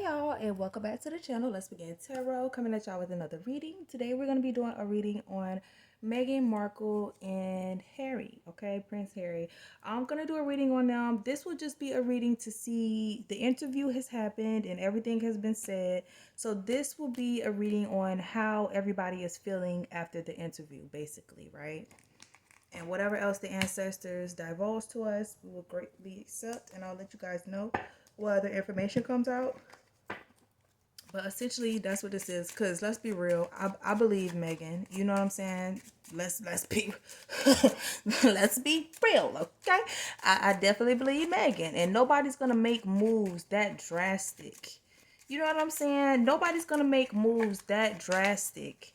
y'all, and welcome back to the channel. Let's begin tarot, coming at y'all with another reading. Today we're going to be doing a reading on Meghan Markle and Harry, okay, Prince Harry. I'm going to do a reading on them. This will just be a reading to see the interview has happened and everything has been said. So this will be a reading on how everybody is feeling after the interview, basically, right? And whatever else the ancestors divulge to us, we will greatly accept, and I'll let you guys know what other information comes out. But essentially, that's what this is. Cause let's be real, I believe Meghan. You know what I'm saying? Let's be let's be real, okay? I definitely believe Meghan, and nobody's gonna make moves that drastic. You know what I'm saying? Nobody's gonna make moves that drastic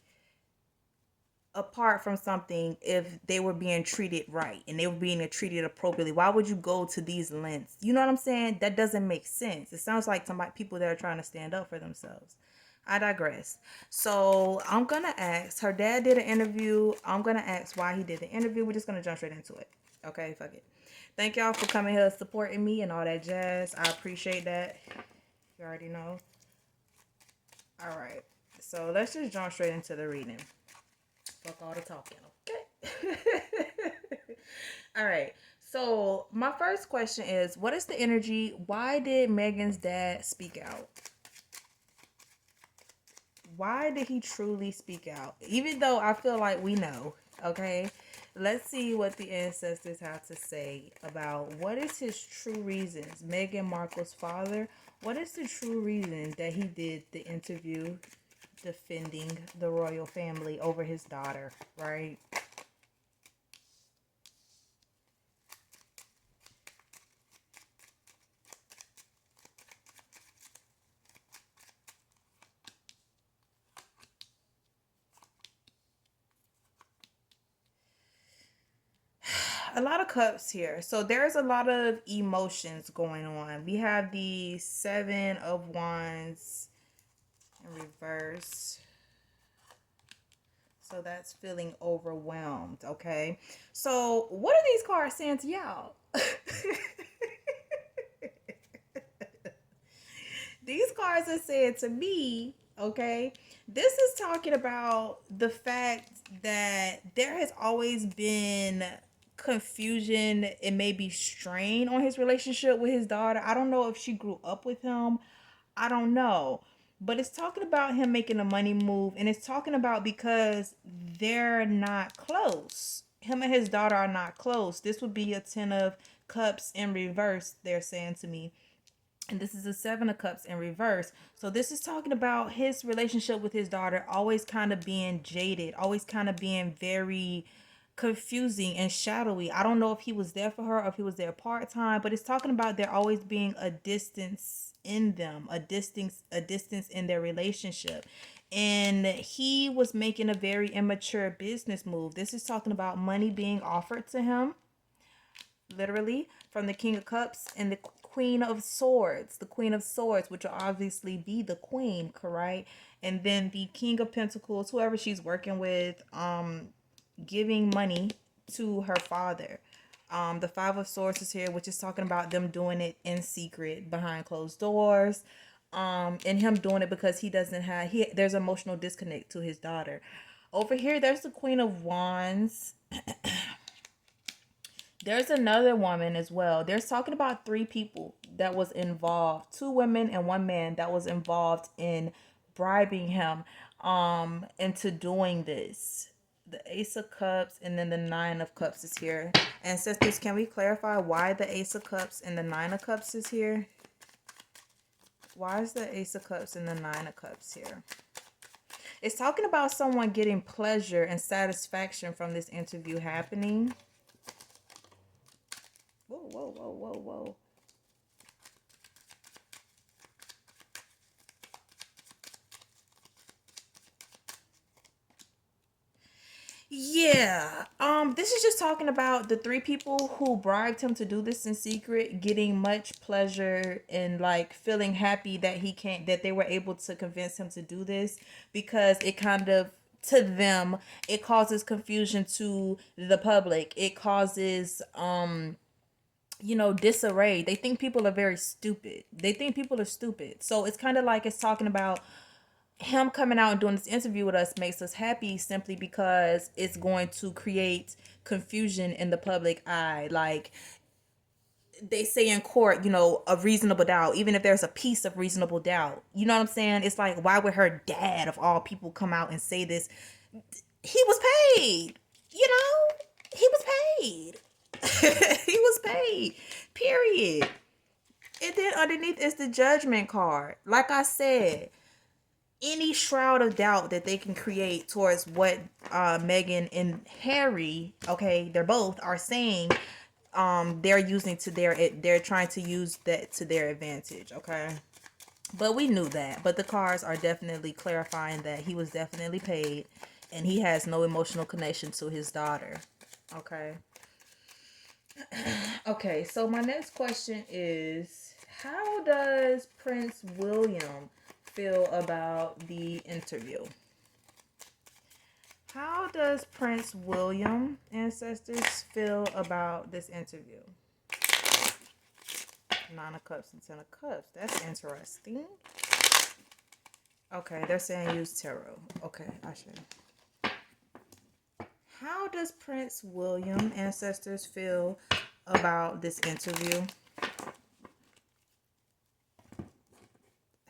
apart from something if they were being treated right and they were being treated appropriately. Why would you go to these lengths? You know what I'm saying? That doesn't make sense. It sounds like people that are trying to stand up for themselves. I digress. So I'm gonna ask, her dad did an interview. I'm gonna ask why he did the interview. We're just gonna jump straight into it. Okay, fuck it. Thank y'all for coming here supporting me and all that jazz. I appreciate that. You already know. All right. So let's just jump straight into the reading. Fuck all the talking, okay? All right. So my first question is, what is the energy? Why did Meghan's dad speak out? Why did he truly speak out? Even though I feel like we know, okay? Let's see what the ancestors have to say about what is his true reasons. Meghan Markle's father, what is the true reason that he did the interview defending the royal family over his daughter, right? A lot of cups here. So there's a lot of emotions going on. We have the 7 of Wands in reverse. So that's feeling overwhelmed, okay? So what are these cards saying to y'all? These cards are saying to me, okay, this is talking about the fact that there has always been confusion and maybe strain on his relationship with his daughter. I don't know if she grew up with him. I don't know. But it's talking about him making a money move, and it's talking about because they're not close. Him and his daughter are not close. This would be a 10 of Cups in reverse, they're saying to me. And this is a 7 of Cups in reverse. So this is talking about his relationship with his daughter always kind of being jaded, always kind of being very confusing and shadowy. I don't know if he was there for her or if he was there part-time, but it's talking about there always being a distance in them, a distance in their relationship. And he was making a very immature business move. This is talking about money being offered to him, literally, from the King of Cups and the Queen of Swords. The Queen of Swords, which will obviously be the queen, correct? And then the King of Pentacles, whoever she's working with, giving money to her father. The 5 of Swords is here, which is talking about them doing it in secret behind closed doors. And him doing it because he doesn't have, there's emotional disconnect to his daughter. Over here, there's the Queen of Wands. There's another woman as well. There's talking about 3 people that was involved, 2 women and 1 man that was involved in bribing him into doing this. The Ace of Cups and then the 9 of Cups is here. Ancestors, can we clarify why the Ace of Cups and the 9 of Cups is here? Why is the Ace of Cups and the 9 of Cups here? It's talking about someone getting pleasure and satisfaction from this interview happening. Whoa, whoa, whoa, whoa, whoa. Yeah. This is just talking about the 3 people who bribed him to do this in secret, getting much pleasure and like feeling happy that that they were able to convince him to do this, because it kind of, to them, it causes confusion to the public. It causes disarray. They think people are very stupid. They think people are stupid. So it's kind of like it's talking about him coming out and doing this interview with us makes us happy simply because it's going to create confusion in the public eye. Like they say in court, a reasonable doubt, even if there's a piece of reasonable doubt. You know what I'm saying? It's like, why would her dad, of all people, come out and say this? He was paid. He was paid. He was paid. Period. And then underneath is the judgment card. Like I said, any shroud of doubt that they can create towards what Meghan and Harry, okay, they're both are saying, they're using to they're trying to use that to their advantage, okay? But we knew that. But the cards are definitely clarifying that he was definitely paid and he has no emotional connection to his daughter. Okay. Okay, so my next question is, how does Prince William feel about the interview? How does Prince William, ancestors, feel about this interview? Nine of Cups and Ten of Cups. That's interesting. Okay, they're saying use tarot. Okay, I should. How does Prince William, ancestors, feel about this interview?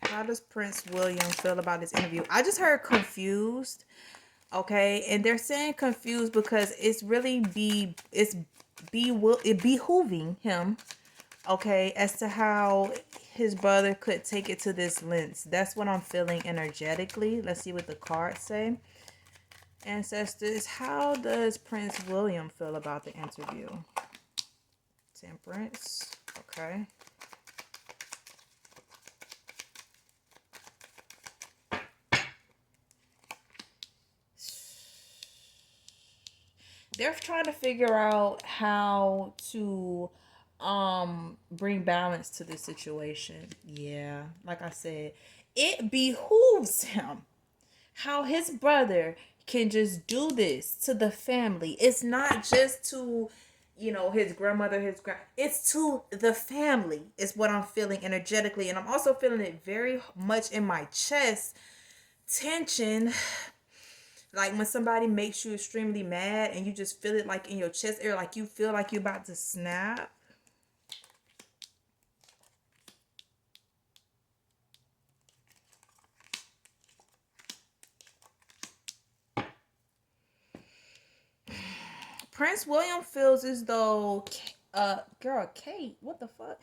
How does Prince William feel about this interview? I just heard confused. Okay, and they're saying confused because it's really behooving him, okay, as to how his brother could take it to this length. That's what I'm feeling energetically. Let's see what the cards say. Ancestors, how does Prince William feel about the interview? Temperance, okay. They're trying to figure out how to bring balance to this situation. Yeah, like I said, it behooves him how his brother can just do this to the family. It's not just to his grandmother, it's to the family is what I'm feeling energetically. And I'm also feeling it very much in my chest. Tension. Like when somebody makes you extremely mad and you just feel it like in your chest area, like you feel like you're about to snap. Prince William feels as though, girl, Kate, what the fuck?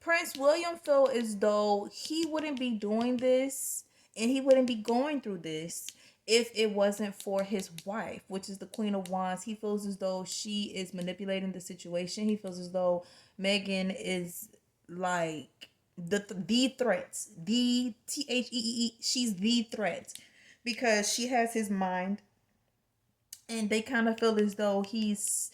Prince William feel as though he wouldn't be doing this and he wouldn't be going through this if it wasn't for his wife, which is the Queen of Wands. He feels as though she is manipulating the situation. He feels as though Meghan is like the threat, the THEEE. She's the threat because she has his mind, and they kind of feel as though he's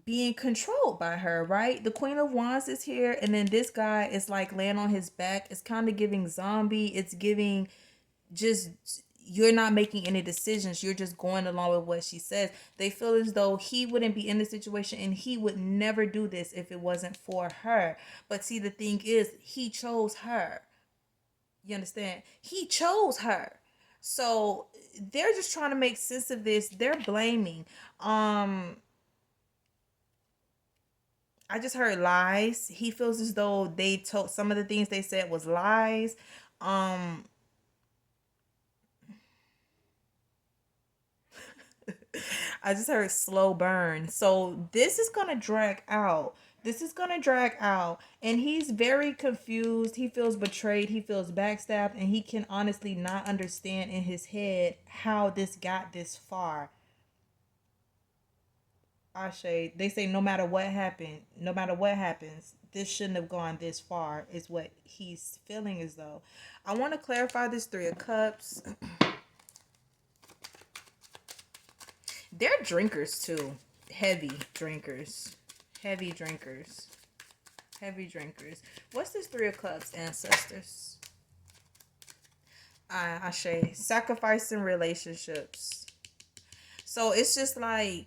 being controlled by her, right? The Queen of Wands is here, and then this guy is like laying on his back. It's kind of giving zombie. It's giving just, you're not making any decisions. You're just going along with what she says. They feel as though he wouldn't be in this situation and he would never do this if it wasn't for her. But see, the thing is, he chose her. You understand? He chose her. So they're just trying to make sense of this. They're blaming. I just heard lies. He feels as though they told some of the things they said was lies. I just heard slow burn. So this is gonna drag out. This is gonna drag out. And he's very confused. He feels betrayed. He feels backstabbed. And he can honestly not understand in his head how this got this far. Ashe, they say no matter what happened, no matter what happens, this shouldn't have gone this far, is what he's feeling as though. I want to clarify this Three of Cups. They're drinkers too. Heavy drinkers. Heavy drinkers. Heavy drinkers. What's this Three of Cups, ancestors? Ashe, sacrificing relationships. So it's just like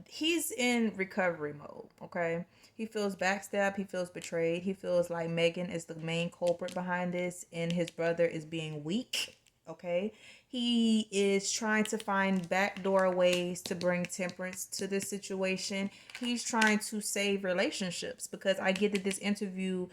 he's in recovery mode, okay? He feels backstabbed, he feels betrayed, he feels like Megan is the main culprit behind this and his brother is being weak, okay? He is trying to find backdoor ways to bring temperance to this situation. He's trying to save relationships because I get that this interview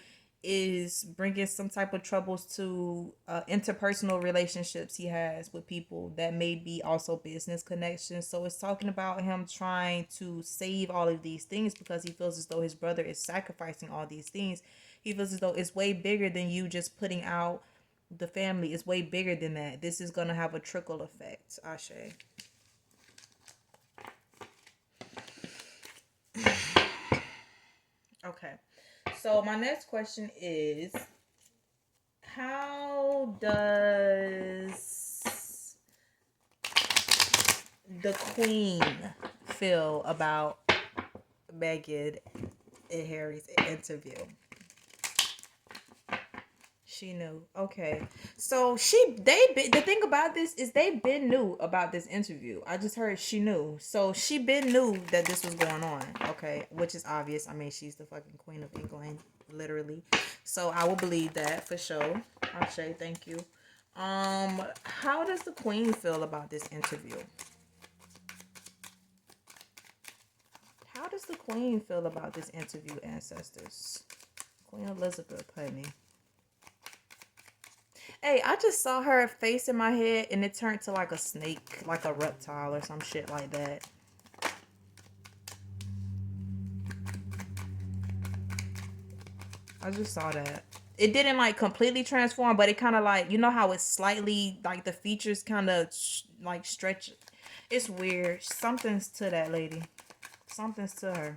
is bringing some type of troubles to interpersonal relationships he has with people that may be also business connections. So it's talking about him trying to save all of these things because he feels as though his brother is sacrificing all these things. He feels as though it's way bigger than you just putting out the family. It's way bigger than that. This is going to have a trickle effect. Ashe. Okay. So my next question is, how does the queen feel about Meghan and Harry's interview? She knew. Okay. So the thing about this is they been knew about this interview. I just heard she knew. So she been knew that this was going on. Okay. Which is obvious. I mean, she's the fucking Queen of England, literally. So I will believe that for sure. Ashe, thank you. How does the Queen feel about this interview? How does the Queen feel about this interview, ancestors? Queen Elizabeth, honey. Hey, I just saw her face in my head and it turned to like a snake, like a reptile or some shit like that. I just saw that. It didn't like completely transform, but it kind of like, you know how it's slightly like the features kind of like stretch. It's weird. Something's to that lady. Something's to her.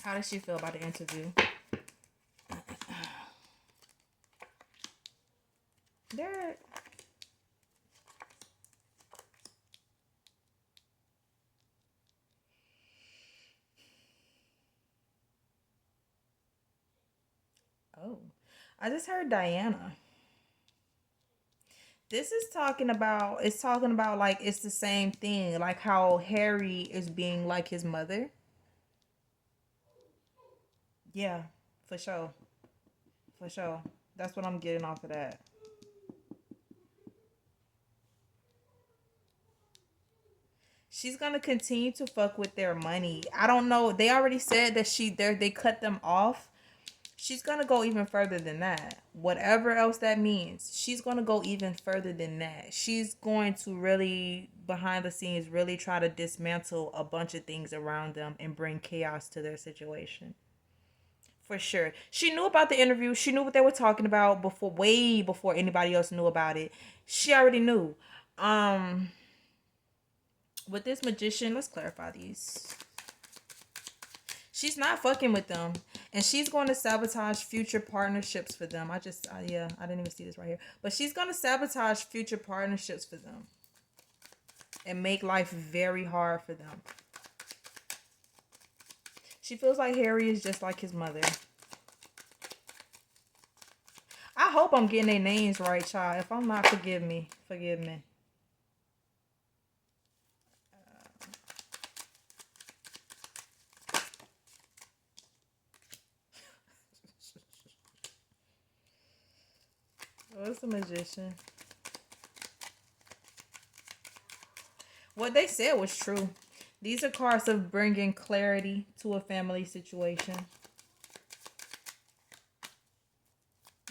How does she feel about the interview? There. Oh, I just heard Diana. This is talking about, it's talking about like it's the same thing, like how Harry is being like his mother. Yeah, for sure. For sure. That's what I'm getting off of that. She's gonna continue to fuck with their money. I don't know. They already said that they cut them off. She's gonna go even further than that. Whatever else that means, she's gonna go even further than that. She's going to really behind the scenes really try to dismantle a bunch of things around them and bring chaos to their situation. For sure. She knew about the interview. She knew what they were talking about before, way before anybody else knew about it. She already knew. Um, with this magician, let's clarify these. She's not fucking with them, and she's going to sabotage future partnerships for them. Yeah, I didn't even see this right here, but she's going to sabotage future partnerships for them and make life very hard for them. She feels like Harry is just like his mother. I hope I'm getting their names right, child. If I'm not, forgive me. Forgive me. What's the magician? What they said was true. These are cards of bringing clarity to a family situation.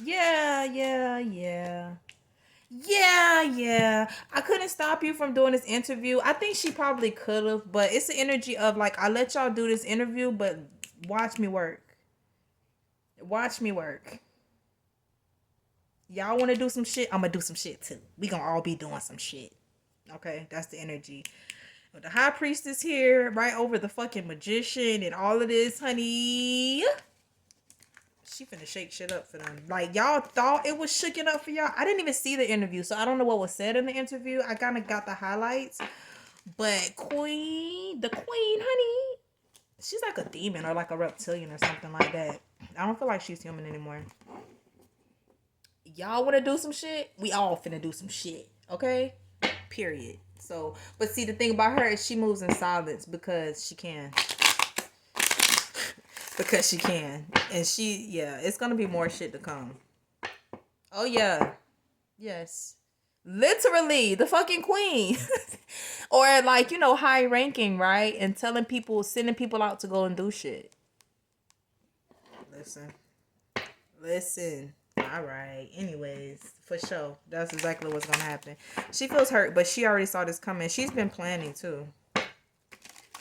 Yeah, yeah, yeah. Yeah, yeah. I couldn't stop you from doing this interview. I think she probably could have, but it's the energy of like, I let y'all do this interview, but watch me work. Watch me work. Y'all want to do some shit? I'm going to do some shit too. We going to all be doing some shit. Okay? That's the energy. The high priestess here, right over the fucking magician and all of this, honey. She finna shake shit up for them. Like, y'all thought it was shaking up for y'all. I didn't even see the interview, so I don't know what was said in the interview. I kind of got the highlights. But the queen, honey, she's like a demon or like a reptilian or something like that. I don't feel like she's human anymore. Y'all want to do some shit? We all finna do some shit, okay? Period. So, but see, the thing about her is she moves in silence because she can. Because she can. And yeah, it's gonna be more shit to come. Oh yeah. Yes. Literally, the fucking queen. Or like, high ranking, right? And telling people, sending people out to go and do shit. Listen. Listen. All right. Anyways, for sure. That's exactly what's gonna happen. She feels hurt, but she already saw this coming. She's been planning too.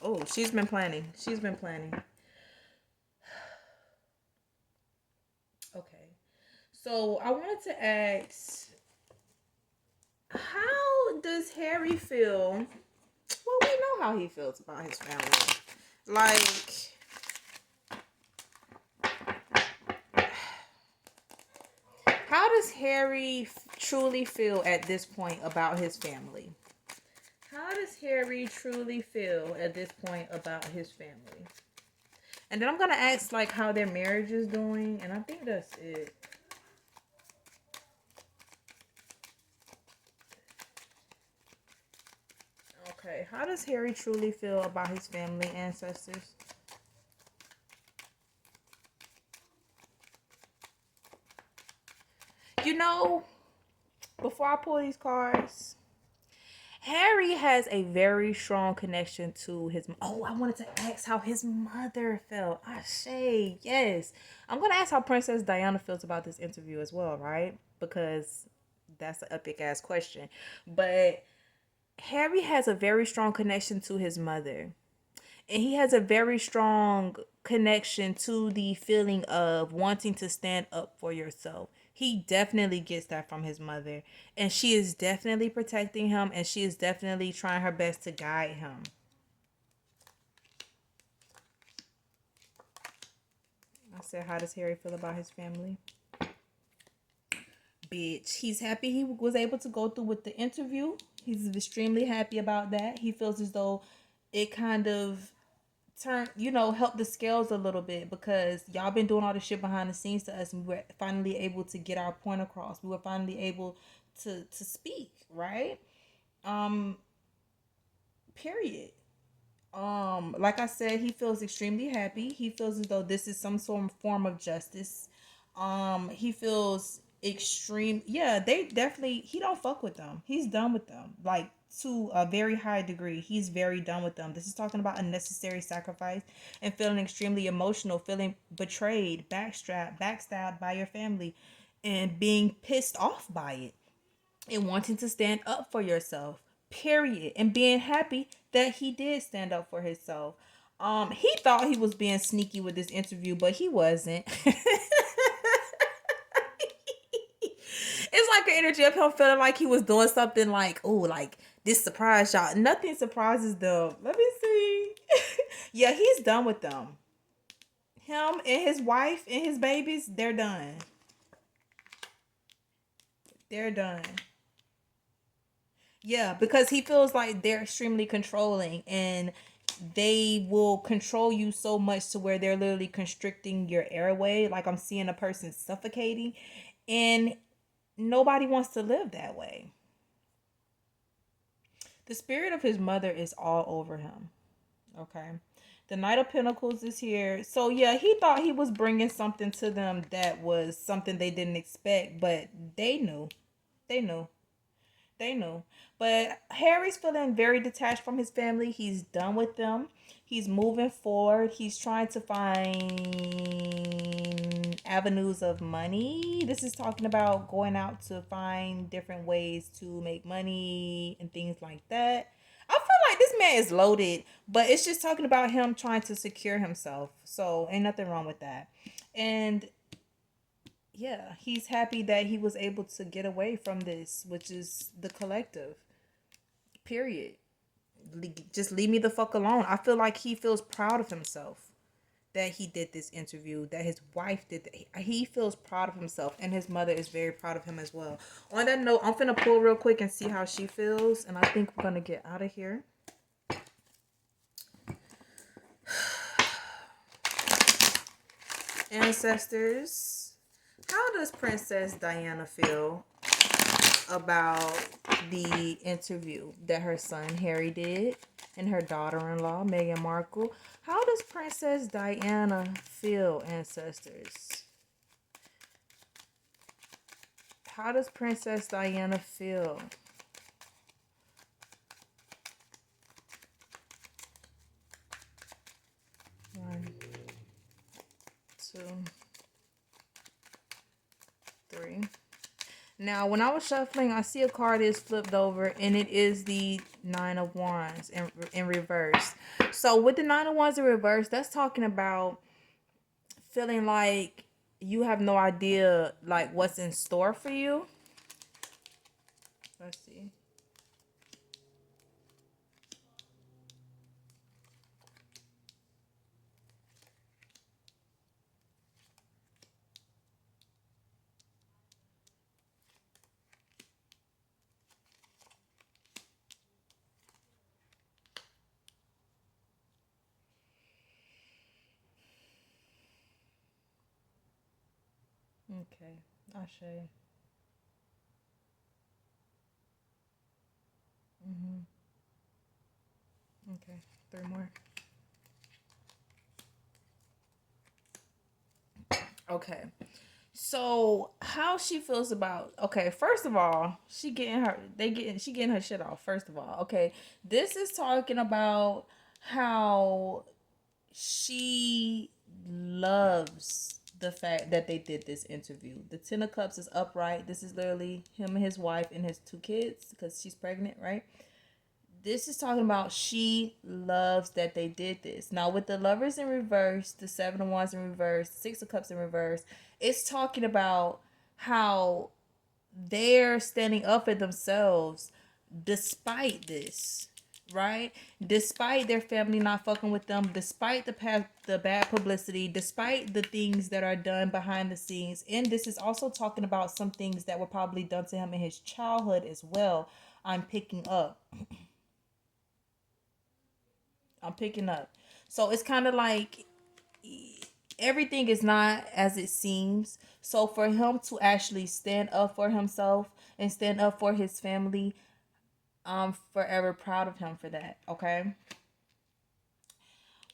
Oh, she's been planning. She's been planning. Okay. So I wanted to ask, how does Harry feel? Well, we know how he feels about his family. Like, how does Harry truly feel at this point about his family? How does Harry truly feel at this point about his family? And then I'm going to ask, like, how their marriage is doing. And I think that's it. Okay, how does Harry truly feel about his family ancestors? Before I pull these cards, Harry has a very strong connection to his. Oh, I wanted to ask how his mother felt. Ashe, yes. I'm gonna ask how Princess Diana feels about this interview as well, right? Because that's an epic ass question. But Harry has a very strong connection to his mother. And he has a very strong connection to the feeling of wanting to stand up for yourself. He definitely gets that from his mother. And she is definitely protecting him. And she is definitely trying her best to guide him. I said, how does Harry feel about his family? Bitch. He's happy he was able to go through with the interview. He's extremely happy about that. He feels as though it kind of help the scales a little bit, because y'all been doing all the shit behind the scenes to us, and we were finally able to get our point across. We were finally able to speak, right? Period. Like I said, he feels extremely happy. He feels as though this is some sort of form of justice. He feels extreme. Yeah, they definitely. He don't fuck with them. He's done with them. Like, to a very high degree, he's very done with them. This is talking about unnecessary sacrifice and feeling extremely emotional, feeling betrayed, backstabbed by your family, and being pissed off by it, and wanting to stand up for yourself, period, and being happy that he did stand up for himself. He thought he was being sneaky with this interview, but he wasn't. It's like an energy of him feeling like he was doing something like, oh, like this surprise y'all. Nothing surprises them. Let me see. Yeah, he's done with them. Him and his wife and his babies, they're done. They're done. Yeah, because he feels like they're extremely controlling, and they will control you so much to where they're literally constricting your airway. Like, I'm seeing a person suffocating, and nobody wants to live that way. The spirit of his mother is all over him. Okay. The Knight of Pentacles is here. So, yeah, he thought he was bringing something to them that was something they didn't expect, but they knew. They knew. They knew. But Harry's feeling very detached from his family. He's done with them. He's moving forward. He's trying to find avenues of money. This is talking about going out to find different ways to make money and things like that. I feel like this man is loaded, but it's just talking about him trying to secure himself. So ain't nothing wrong with that. And yeah, he's happy that he was able to get away from this, which is the collective. Period. Just leave me the fuck alone. I feel like he feels proud of himself that he did this interview, that his wife did that. He feels proud of himself, and his mother is very proud of him as well. On that note, I'm finna pull real quick and see how she feels, and I think we're gonna get out of here. Ancestors, how does Princess Diana feel about the interview that her son Harry did and her daughter-in-law Meghan Markle. How does Princess Diana feel, ancestors? How does Princess Diana feel? One, two, three. Now, when I was shuffling, I see a card is flipped over, and it is the Nine of Wands in reverse. So, with the Nine of Wands in reverse, that's talking about feeling like you have no idea, like, what's in store for you. Let's see. Okay, I'll show you. Okay, three more. Okay. So how she feels about, okay, first of all, she getting her shit off, first of all. Okay. This is talking about how she loves the fact that they did this interview. The Ten of Cups is upright. This is literally him and his wife and his two kids because she's pregnant, right? This is talking about she loves that they did this. Now with the Lovers in reverse, the Seven of Wands in reverse, Six of Cups in reverse, it's talking about how they're standing up for themselves despite this, right? Despite their family not fucking with them, despite the bad publicity, despite the things that are done behind the scenes. And this is also talking about some things that were probably done to him in his childhood as well. I'm picking up. I'm picking up. So it's kind of like everything is not as it seems. So for him to actually stand up for himself and stand up for his family, I'm forever proud of him for that. Okay.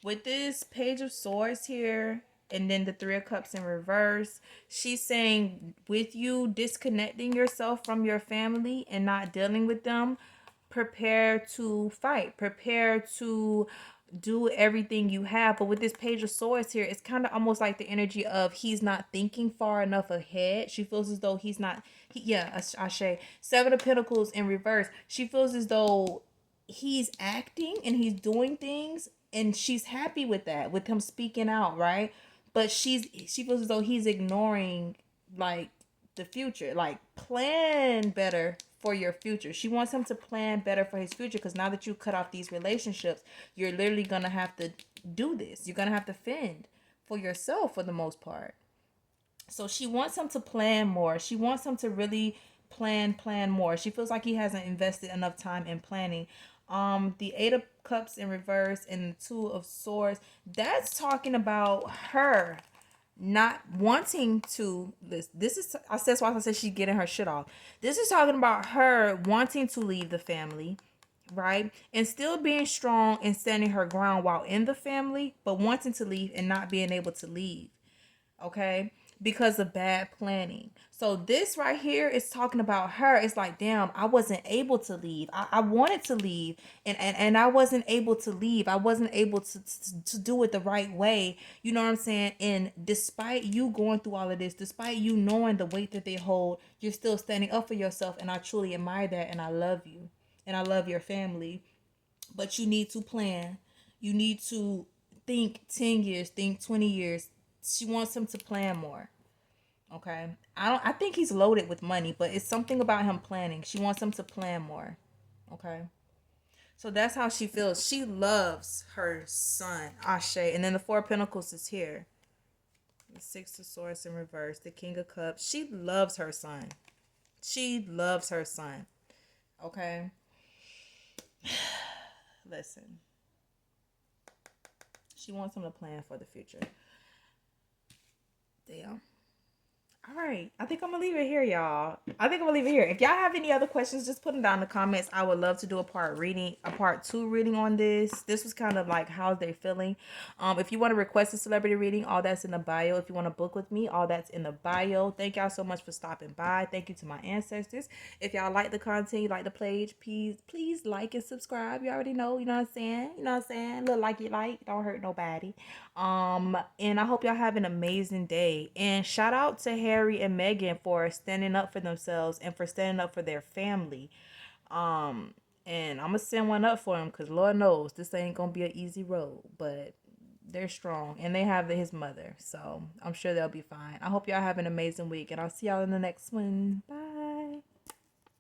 With this Page of Swords here, and then the Three of Cups in reverse, she's saying with you disconnecting yourself from your family and not dealing with them, prepare to fight, prepare to do everything you have. But with this Page of Swords here, it's kind of almost like the energy of he's not thinking far enough ahead. She feels as though he's not, Ashe. Seven of Pentacles in reverse, she feels as though he's acting and he's doing things and she's happy with that, with him speaking out, right? But she feels as though he's ignoring, like, the future. Like, plan better for your future. She wants him to plan better for his future, because now that you cut off these relationships, you're literally gonna have to do this. You're gonna have to fend for yourself for the most part. So she wants him to plan more. She wants him to really plan more. She feels like he hasn't invested enough time in planning. The Eight of Cups in reverse and the Two of Swords, that's talking about her not wanting to this is I said, that's why I said she's getting her shit off. This is talking about her wanting to leave the family, right? And still being strong and standing her ground while in the family, but wanting to leave and not being able to leave. Okay, because of bad planning. So this right here is talking about her. It's like, damn, I wasn't able to leave. I wanted to leave, and I wasn't able to leave. I wasn't able to do it the right way. You know what I'm saying? And despite you going through all of this, despite you knowing the weight that they hold, you're still standing up for yourself, and I truly admire that, and I love you, and I love your family. But you need to plan. You need to think 10 years, think 20 years. She wants him to plan more. Okay. I think he's loaded with money, but it's something about him planning. She wants him to plan more. Okay. So that's how she feels. She loves her son, Ashe. And then the Four of Pentacles is here. The Six of Swords in reverse. The King of Cups. She loves her son. She loves her son. Okay. Listen. She wants him to plan for the future. Damn. All right. I think I'm gonna leave it here, y'all. I think I'm gonna leave it here. If y'all have any other questions, just put them down in the comments. I would love to do a part two reading on this. This was kind of like how they're feeling. If you want to request a celebrity reading, all that's in the bio. If you want to book with me, all that's in the bio. Thank y'all so much for stopping by. Thank you to my ancestors. If y'all like the content, you like the page, please like and subscribe. You already know, you know what I'm saying? You know what I'm saying? Look like you like, don't hurt nobody. And I hope y'all have an amazing day. And shout out to Harry and Meghan for standing up for themselves and for standing up for their family. Um, and I'm gonna send one up for them because Lord knows this ain't gonna be an easy road, but they're strong and they have his mother, so I'm sure they'll be fine. I hope y'all have an amazing week, and I'll see y'all in the next one. Bye.